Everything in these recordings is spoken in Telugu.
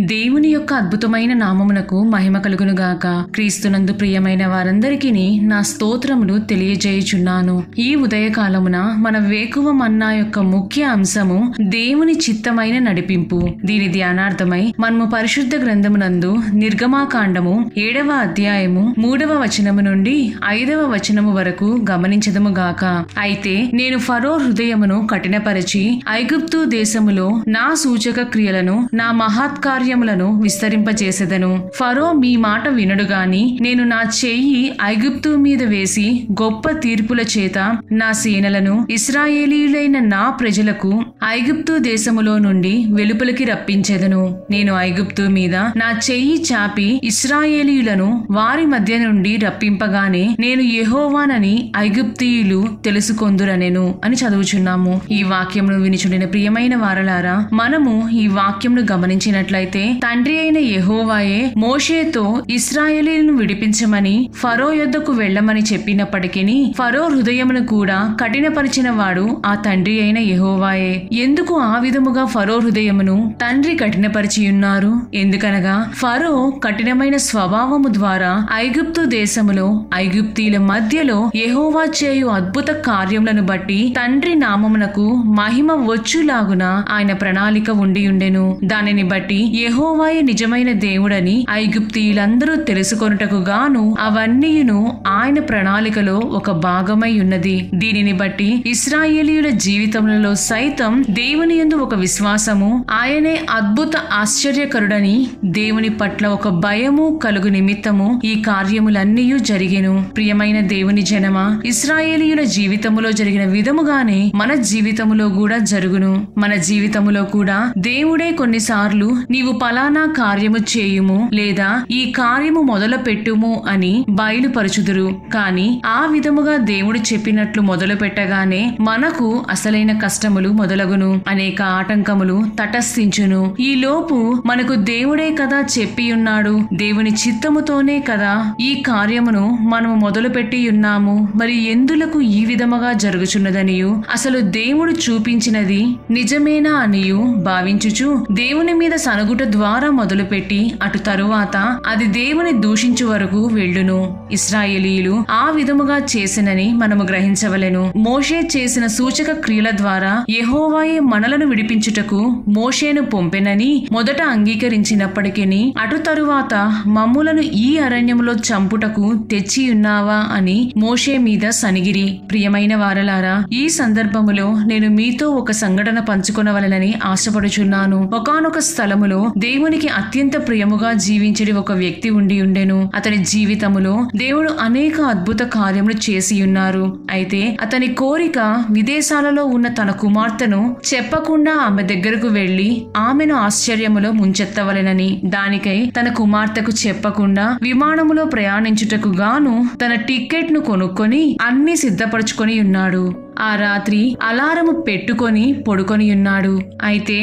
దేవుని యొక్క అద్భుతమైన నామమునకు మహిమ కలుగునుగాక. క్రీస్తునందు ప్రియమైన వారందరికీ నా స్తోత్రములు తెలియజేయుచున్నాను. ఈ ఉదయకాలమున మన వేకువ మన్నా యొక్క ముఖ్య అంశము దేవుని చిత్తమైన నడిపింపు. దీని ధ్యానార్థమై మనము పరిశుద్ధ గ్రంథమునందు నిర్గమాకాండము 7వ అధ్యాయము 3వ వచనము నుండి 5వ వచనము వరకు గమనించదముగాక. అయితే నేను ఫరో హృదయమును కఠినపరచి ఐగుప్తు దేశములో నా సూచక క్రియలను నా మహత్కార్యములను విస్తరింపజేసెదను. ఫరో మీ మాట వినడు గాని నేను నా చెయ్యి ఐగుప్తు మీద వేసి గొప్ప తీర్పుల చేత నా సేనలను ఇశ్రాయేలీయులైన నా ప్రజలకు ఐగుప్తు దేశములో నుండి వెలుపలికి రప్పించెదను. నేను ఐగుప్తు మీద నా చెయ్యి చాపి ఇశ్రాయేలీయులను వారి మధ్య నుండి రప్పింపగానే నేను యెహోవానని ఐగుప్తీయులు తెలుసుకొందురనెను అని చదువుచున్నాము. ఈ వాక్యమును వినిచుండిన ప్రియమైన వారలారా, మనము ఈ వాక్యమును గమనించినట్లయితే తండ్రి అయిన యెహోవాయే మోషేతో ఇశ్రాయేలీయులను విడిపించమని ఫరో యొద్దకు వెళ్ళమని చెప్పినప్పటికీ ఫరో హృదయమును కూడా కఠినపరిచిన వాడు ఆ తండ్రి అయిన యెహోవాయే. ఎందుకు ఆ విధముగా ఫరో హృదయమును తండ్రి కఠినపరిచి ఉన్నారు? ఎందుకనగా ఫరో కఠినమైన స్వభావము ద్వారా ఐగుప్తు దేశములో ఐగుప్తీల మధ్యలో యెహోవా చేయు అద్భుత కార్యములను బట్టి తండ్రి నామమునకు మహిమ వచ్చులాగున ఆయన ప్రణాళిక ఉండియుండెను. దానిని బట్టి యెహోవాయే నిజమైన దేవుడని ఐగుప్తీయులందరూ తెలుసుకొనుటకు గాను అవన్నీయును ఆయన ప్రణాళికలో ఒక భాగమై ఉన్నది. దీనిని బట్టి ఇశ్రాయేలీయుల జీవితములలో సైతం దేవుని యందు ఒక విశ్వాసము, ఆయనే అద్భుత ఆశ్చర్యకరుడని దేవుని పట్ల ఒక భయము కలుగు నిమిత్తము ఈ కార్యములన్నీ జరిగెను. ప్రియమైన దేవుని జనమా, ఇశ్రాయేలీయుల జీవితములో జరిగిన విధముగానే మన జీవితములో కూడా జరుగును. మన జీవితములో కూడా దేవుడే కొన్నిసార్లు నీవు పలానా కార్యము చేయుము లేదా ఈ కార్యము మొదలు పెట్టుము అని బయలుపరచుదురు. కాని ఆ విధముగా దేవుడు చెప్పినట్లు మొదలు పెట్టగానే మనకు అసలైన కష్టములు మొదలగును. అనేక ఆటంకములు తటస్థించును. ఈ లోపు మనకు దేవుడే కదా చెప్పి ఉన్నాడు, దేవుని చిత్తముతోనే కదా ఈ కార్యమును మనము మొదలు పెట్టి ఉన్నాము, మరి ఎందులకు ఈ విధముగా జరుగుచున్నదనియు అసలు దేవుడు చూపించినది నిజమేనా అనియు భావించుచు దేవుని మీద సనుగుట ద్వారా మొదలుపెట్టి అటు తరువాత అది దేవుని దూషించు వరకు వెళ్ళును. ఇశ్రాయేలీయులు ఆ విధముగా చేసినని మనము గ్రహించవలెను. మోషే చేసిన సూచక క్రియల ద్వారా యెహోవాయే మనలను విడిపించుటకు మోషేను పంపెనని మొదట అంగీకరించినప్పటికీ అటు తరువాత మమ్ములను ఈ అరణ్యములో చంపుటకు తెచ్చి ఉన్నావా అని మోషే మీద సనిగిరి. ప్రియమైన వారలారా, ఈ సందర్భములో నేను మీతో ఒక సంఘటన పంచుకొనవలెనని ఆశపడుచున్నాను. ఒకానొక స్థలములో దేవునికి అత్యంత ప్రియముగా జీవించడి ఒక వ్యక్తి ఉండెను. అతని జీవితములో దేవుడు అనేక అద్భుత కార్యములు చేసి ఉన్నారు. అయితే అతని కోరిక విదేశాలలో ఉన్న తన కుమార్తెను చెప్పకుండా ఆమె దగ్గరకు వెళ్లి ఆమెను ఆశ్చర్యములో ముంచెత్తవలెనని, దానికై తన కుమార్తెకు చెప్పకుండా విమానములో ప్రయాణించుటకు గాను తన టికెట్ ను కొనుక్కొని అన్ని సిద్ధపరచుకొని ఉన్నాడు. ఆ రాత్రి అలారము పెట్టుకొని పడుకొని ఉన్నాడు. అయితే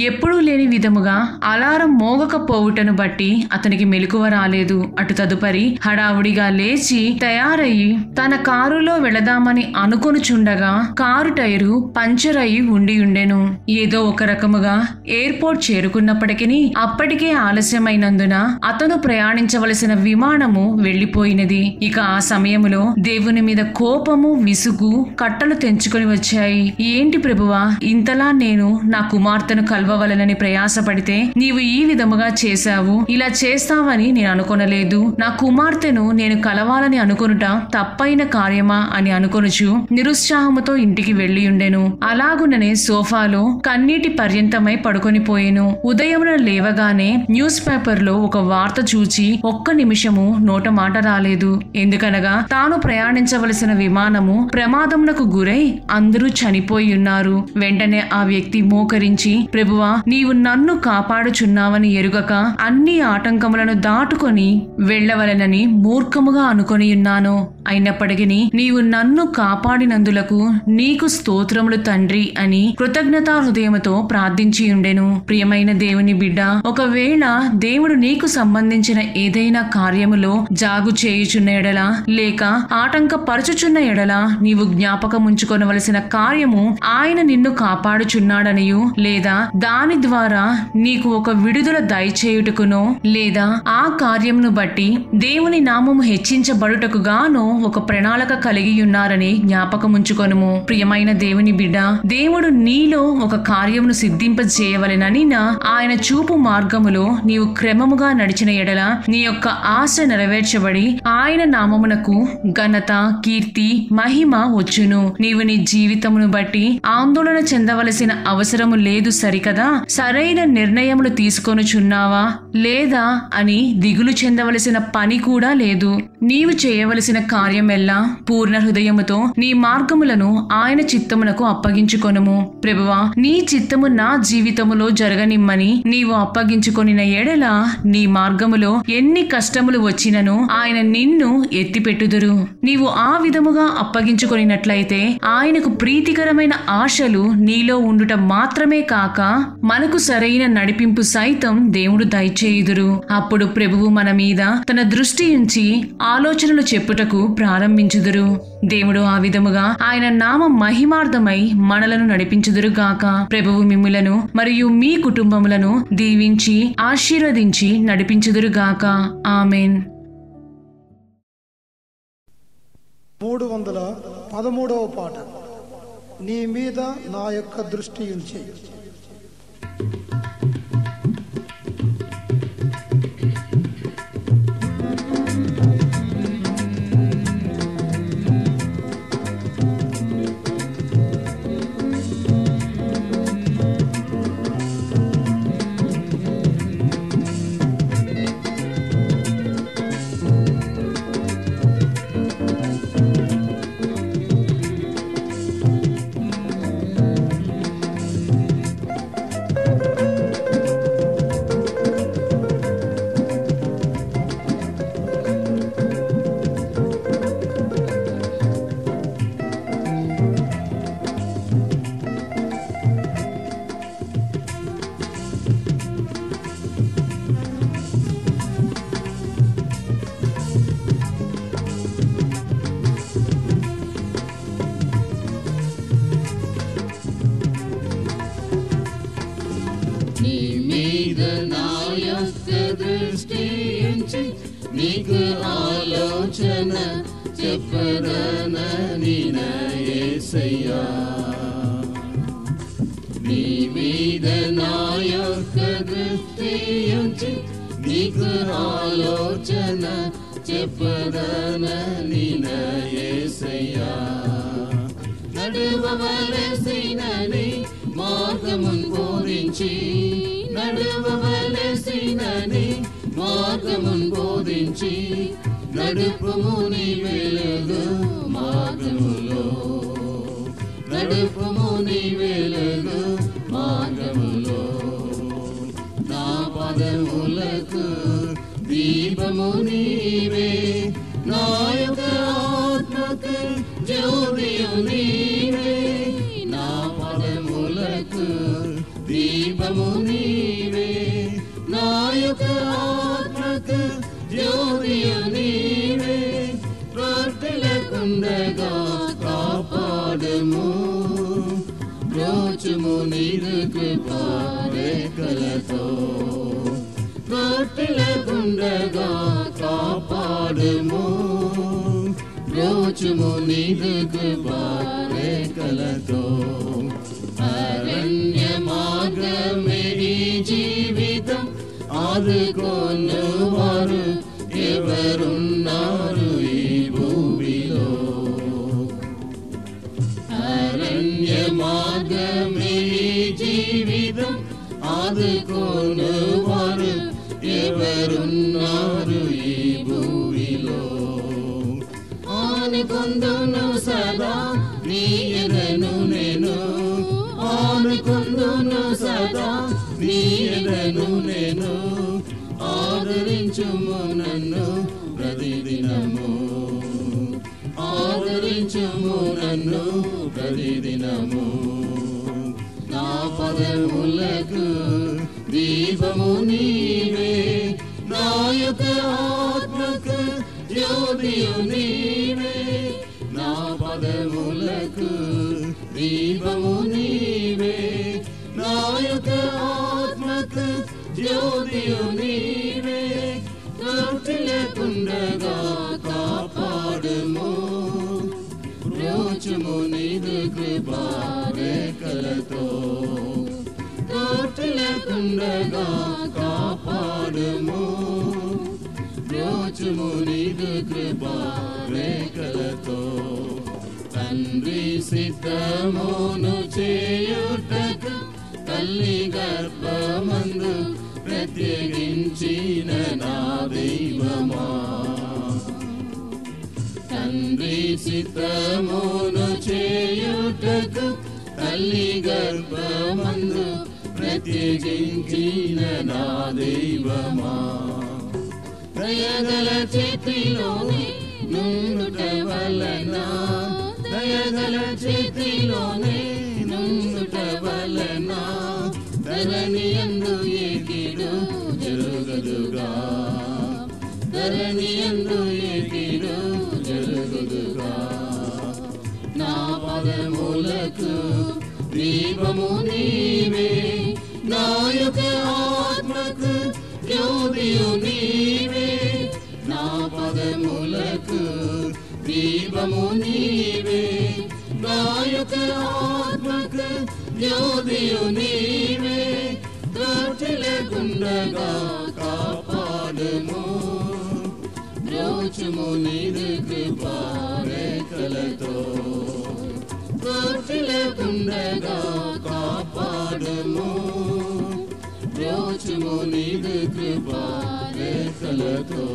ఎప్పుడూ లేని విధముగా అలారం మోగకపోవుటను బట్టి అతనికి మెలకువ రాలేదు. అటు తదుపరి హడావుడిగా లేచి తయారయ్యి తన కారులో వెళదామని అనుకొనుచుండగా కారు టైరు పంచర్ అయి ఉండెను. ఏదో ఒక రకముగా ఎయిర్పోర్ట్ చేరుకున్నప్పటికీ అప్పటికే ఆలస్యమైనందున అతను ప్రయాణించవలసిన విమానము వెళ్లిపోయినది. ఇక ఆ సమయములో దేవుని మీద కోపము, విసుగు, కట్టలు తెంచుకొని వచ్చాయి. ఏంటి ప్రభువా, ఇంతలా నేను నా కుమార్తెను కలవవలనని ప్రయాసపడితే నీవు ఈ విధముగా చేశావు, ఇలా చేస్తావని నేను అనుకొనలేదు. నా కుమార్తెను నేను కలవాలని అనుకొనుట తప్పైన కార్యమా అని అనుకొనుచు నిరుత్సాహముతో ఇంటికి వెళ్లి ఉండెను. అలాగుననే సోఫాలో కన్నీటి పర్యంతమై పడుకొని పోయెను. ఉదయమున లేవగానే న్యూస్ పేపర్ లో ఒక వార్త చూచి ఒక్క నిమిషము నోట మాట రాలేదు. ఎందుకనగా తాను ప్రయాణించవలసిన విమానము ప్రమాదమునకు గురై అందరూ చనిపోయి ఉన్నారు. వెంటనే ఆ వ్యక్తి మోకరించి, ప్రభువా, నీవు నన్ను కాపాడుచున్నావని ఎరుగక అన్ని ఆటంకములను దాటుకొని వెళ్లవలెనని మూర్ఖముగా అనుకొని ఉన్నాను. అయినప్పటికీ నీవు నన్ను కాపాడినందులకు నీకు స్తోత్రములు తండ్రి అని కృతజ్ఞతా హృదయముతో ప్రార్థించి ఉండెను. ప్రియమైన దేవుని బిడ్డ, ఒకవేళ దేవుడు నీకు సంబంధించిన ఏదైనా కార్యములో జాగు చేయుచున్న ఎడల లేక ఆటంకపరచుచున్న ఎడల నీవు జ్ఞాపకముంచుకొనవలసిన కార్యము ఆయన నిన్ను కాపాడుచున్నాడనియు లేదా దాని ద్వారా నీకు ఒక విడుదల దయచేయుటకునో లేదా ఆ కార్యమును బట్టి దేవుని నామము హెచ్చించబడుటకు గాను ఒక ప్రణాళిక కలిగి ఉన్నారని జ్ఞాపకముంచుకొనుము. ప్రియమైన దేవుని బిడ్డ, దేవుడు నీలో ఒక కార్యమును సిద్ధింపజేయవలెనని ఆయన చూపు మార్గములో నీవు క్రమముగా నడిచిన ఎడల నీ యొక్క ఆశ నెరవేర్చబడి ఆయన నామమునకు ఘనత, కీర్తి, మహిమ వచ్చును. నీవు నీ జీవితమును బట్టి ఆందోళన చెందవలసిన అవసరము లేదు సరికదా? సరైన నిర్ణయములు తీసుకొనుచున్నావా లేదా అని దిగులు చెందవలసిన పని కూడా లేదు. నీవు చేయవలసిన కార్యమెల్లా పూర్ణ హృదయముతో నీ మార్గములను ఆయన చిత్తమునకు అప్పగించుకొనుము. ప్రభువా, నీ చిత్తము నా జీవితములో జరగనిమ్మని నీవు అప్పగించుకొనిన ఎడల నీ మార్గములో ఎన్ని కష్టములు వచ్చినను ఆయన నిన్ను ఎత్తిపెట్టుదురు. నీవు ఆ విధముగా అప్పగించుకొనినట్లయితే ఆయనకు ప్రీతికరమైన ఆశలు నీలో ఉండుట మాత్రమే కాక మనకు సరైన నడిపింపు సైతం దేవుడు దయచేయుదురు. అప్పుడు ప్రభువు మన మీద తన దృష్టి ఉంచి ఆలోచనలు చెప్పుటకు ప్రారంభించుదురు. దేవుడు ఆ విధముగా ఆయన నామ మహిమార్థమై మనలను నడిపించుదురుగాక. ప్రభువు మిమ్ములను మరియు మీ కుటుంబములను దీవించి ఆశీర్వదించి నడిపించుదురుగాక. ఆమెన్. 313వ పాట. నీ మీద నా యొక్క దృష్టి ఉంచి. నీకు ఆలోచన చెప్పదనని నా యేసయ్యా, నీ మీద నా యొక్క దృష్టి ఉంచి నీకు ఆలోచన చెప్పదనని నా యేసయ్యా. నడువవలసినని మార్గమును బోధించి నడువవలసినని మార్గమును బోధించి నడుపుము నీ వెలుగు మార్గములో, నడుపుము నీ వెలుగు మార్గములో. నా పదములకు దీపము నీవే, నా యొక్క ఆత్మకు జ్యోతియు నీవే. నా పదములకు దీపము నీవే, నా యొక్క ఆత్మకు జ్యోతియు నీవే. ప్రార్థనకుండగా కాపాడము, రోజుము నీరుకు పారేకలతో. ప్రార్థనకుండగా కాపాడము, రోజుము నీరుకు పారేకలతో. అరణ్య మార్గమే ఈ జీవితం, ఆదుకొను వారు ఎవరున్నారు ఈ భూమిలో. అరణ్య మార్గమే ఈ జీవితం, ఆదుకొను వారు ఎవరున్నారు ఈ భూమిలో. ఆనుకొందును సదా నీ ఎదను నేను, ఆనుకొందును సదా నీ ఎదను నేను. ఆదరించుము నన్ను ప్రతిదినము, నడిపించుము నన్ను ప్రతిదినము. నా పదములకు దీపము నీవే, నా యొక్క ఆత్మకు జ్యోతియు నీవే. నా పదములకు దీపము నీవే, నా యొక్క ఆత్మకు జ్యోతియు నీవే. తృప్తి లేకుండగా కాపాడుము, బ్రోచుము నీదు కృపా రేఖలతో. తృప్తి లేకుండగా కాపాడుము, బ్రోచుము నీదు కృపా రేఖలతో. తండ్రి సిద్ధమును చేయుటకు తల్లి గర్భమందు ప్రత్యేకించిన నా దైవమా. తండ్రి సిద్ధమును చేయుటకు తల్లి గర్భమందు ప్రత్యేకించిన నా దైవమా. దయగల చేతిలోనే నుండుట వలన, దయగల చేతిలోనే నుండుట వలన ధరణియందు ఏ కీడు జరుగుదుగా, ధరణియందు ఏ కీడు జరుగుదుగా. నా పదములకు దీపము నీవే, నా యొక్క ఆత్మకు జ్యోతియు నీవే. నా పదములకు దీపము నీవే, నా యొక్క ఆత్మకు జ్యోతియు నీవే. తృప్తి లేకుండగా కాపాడుము, బ్రోచుము నీదు కృపా రేఖలతో. తృప్తి లేకుండగా కాపాడుము, బ్రోచుము నీదు కృపా రేఖలతో.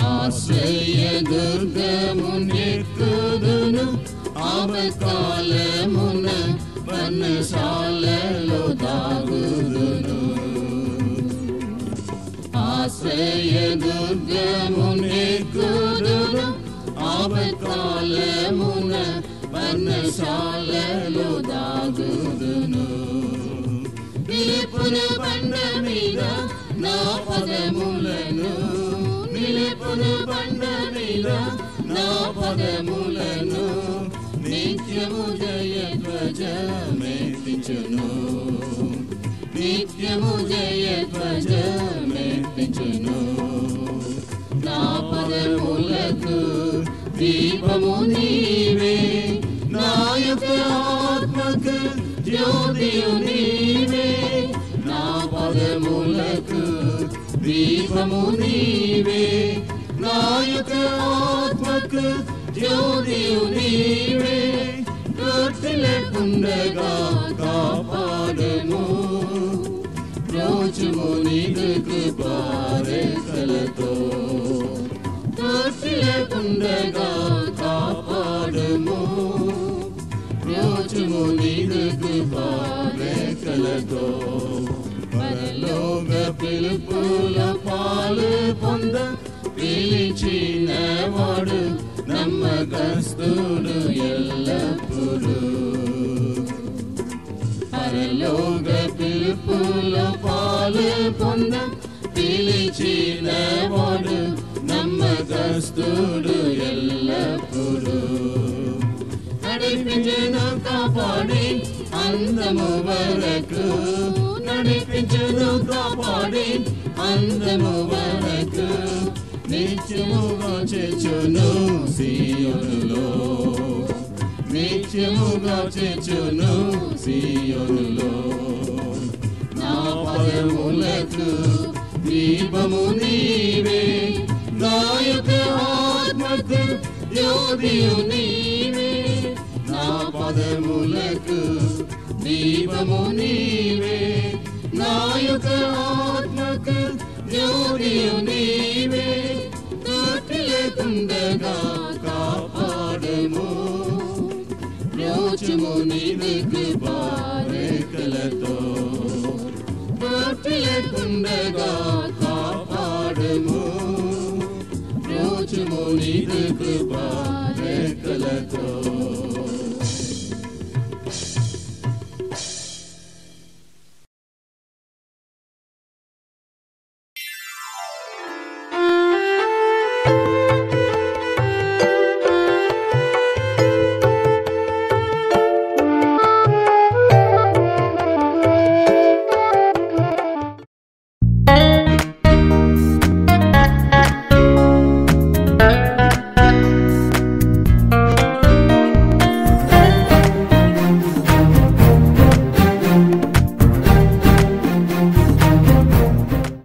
ఆశ్రయ దుర్గమునెక్కుదును, ఆపత్కాలమున పర్ణశాలలో దాగుదును. ఆశ్రయ దుర్గమునెక్కుదును, ఆపత్కాలమున పర్ణశాలలో దాగుదును. నిలుపును బండ మీద నా పదములను, నిలుపును బండ మీద నా పదములను. నిత్యము జయ ధ్వజమెత్తించును, నిత్యము జయ ధ్వజమెత్తించును. నా పదములకు దీపము నీవే, నా యొక్క ఆత్మకు జ్యోతియు నీవే. నా పదములకు దీపము నీవే, నా యొక్క ఆత్మకు జ్యోతియు నీవే. తృప్తి లేకుండగా కాపాడుము, బ్రోచుము నీదు కృపా రేఖలతో. తృప్తి లేకుండగా కాపాడుము, బ్రోచుము నీదు కృపా రేఖలతో. పరలోక పిలుపుల పాలు పొంద పిలిచిన వాడు నమ్మకస్తుడు ఎల్లప్పుడూ. పరలోక పిలుపుల పాలు పొంద పిలిచిన వాడు నమ్మకస్తుడు ఎల్లప్పుడూ. నడిపించును కాపాడి అందము వరకు, నడిపించును కాపాడి అందము వరకు. నిత్యముగా చేర్చును సీయోనులో, నిత్యముగా చేర్చును సీయోనులో. నా పదములకు దీపము నీవే, నా యొక్క ఆత్మకు జ్యోతియు నీవే. నా పదములకు దీపము నీవే, నా యొక్క ఆత్మకు జ్యోతియు నీవే. తృప్తి లేకుండగా బ్రోచుము నీదు కృపా రేఖలతో భక్తి లేకుండగా కాపాడుము బ్రోచుము నీదు కృపా రేఖలతో